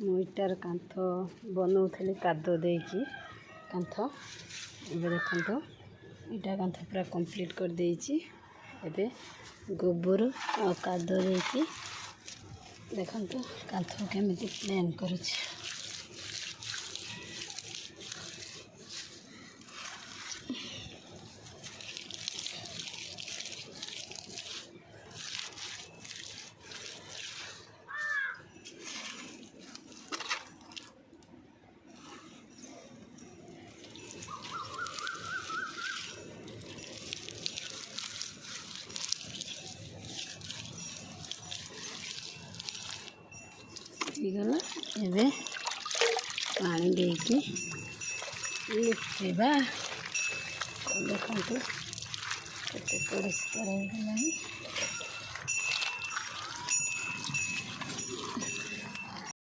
मुईटार कांथ बनाऊली काद देकी कांथ एबे देखो इटा कांथ पूरा कंप्लीट कर देइछि। एबे गोबर और काद देकी देखो कांथ केमिति प्लेन करुछि। गला एबे पानी देकी लिपा देखो केते परिष्कार हो गलानी।